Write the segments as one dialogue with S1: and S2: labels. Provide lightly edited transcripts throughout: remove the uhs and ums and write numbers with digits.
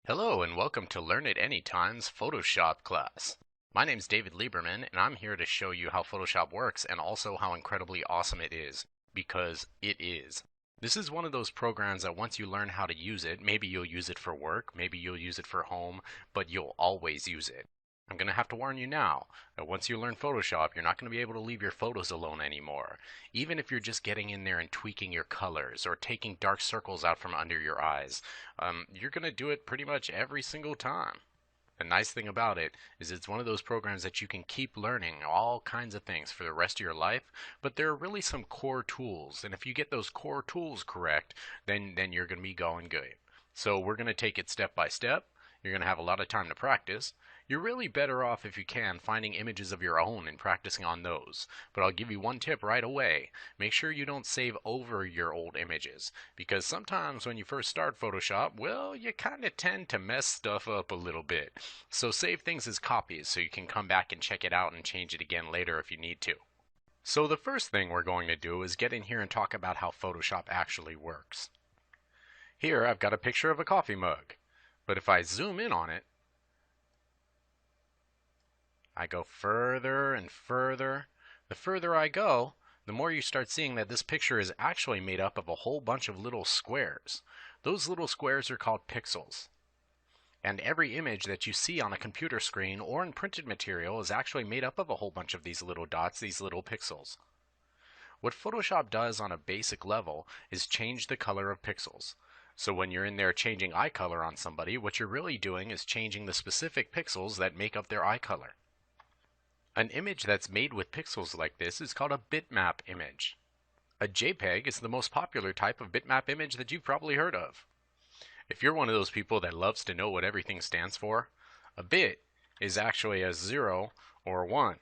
S1: Hello and welcome to Learn It Anytime's Photoshop class. My name's David Lieberman and I'm here to show you how Photoshop works and also how incredibly awesome it is, because it is. This is one of those programs that once you learn how to use it, maybe you'll use it for work, maybe you'll use it for home, but you'll always use it. I'm going to have to warn you now that once you learn Photoshop, you're not going to be able to leave your photos alone anymore. Even if you're just getting in there and tweaking your colors or taking dark circles out from under your eyes, you're going to do it pretty much every single time. The nice thing about it is it's one of those programs that you can keep learning all kinds of things for the rest of your life, but there are really some core tools, and if you get those core tools correct, then you're going to be going good. So we're going to take it step by step. You're going to have a lot of time to practice. You're really better off, if you can, finding images of your own and practicing on those. But I'll give you one tip right away. Make sure you don't save over your old images, because sometimes when you first start Photoshop, well, you kind of tend to mess stuff up a little bit. So save things as copies so you can come back and check it out and change it again later if you need to. So the first thing we're going to do is get in here and talk about how Photoshop actually works. Here I've got a picture of a coffee mug. But if I zoom in on it, I go further and further. The further I go, the more you start seeing that this picture is actually made up of a whole bunch of little squares. Those little squares are called pixels. And every image that you see on a computer screen or in printed material is actually made up of a whole bunch of these little dots, these little pixels. What Photoshop does on a basic level is change the color of pixels. So when you're in there changing eye color on somebody, what you're really doing is changing the specific pixels that make up their eye color. An image that's made with pixels like this is called a bitmap image. A Jpeg is the most popular type of bitmap image that you've probably heard of. If you're one of those people that loves to know what everything stands for, a bit is actually a 0 or a 1.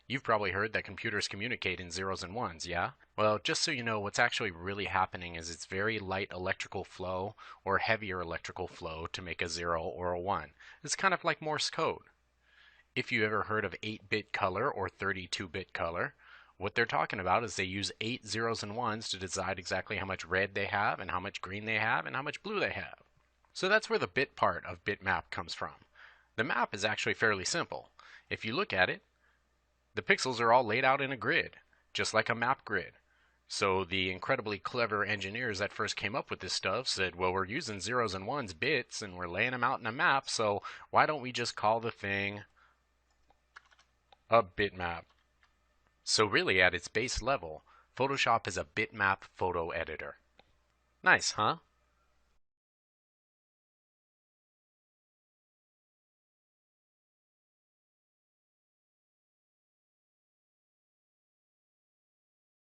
S1: You've probably heard that computers communicate in zeros and ones, yeah? Well, just so you know, what's actually really happening is it's very light electrical flow or heavier electrical flow to make a 0 or a 1. It's kind of like Morse code. If you ever heard of 8-bit color or 32-bit color, what they're talking about is they use 8 zeros and ones to decide exactly how much red they have and how much green they have and how much blue they have. So that's where the bit part of bitmap comes from. The map is actually fairly simple. If you look at it, the pixels are all laid out in a grid, just like a map grid. So the incredibly clever engineers that first came up with this stuff said, well, we're using zeros and ones bits and we're laying them out in a map, so why don't we just call the thing a bitmap? So really, at its base level, Photoshop is a bitmap photo editor. Nice, huh?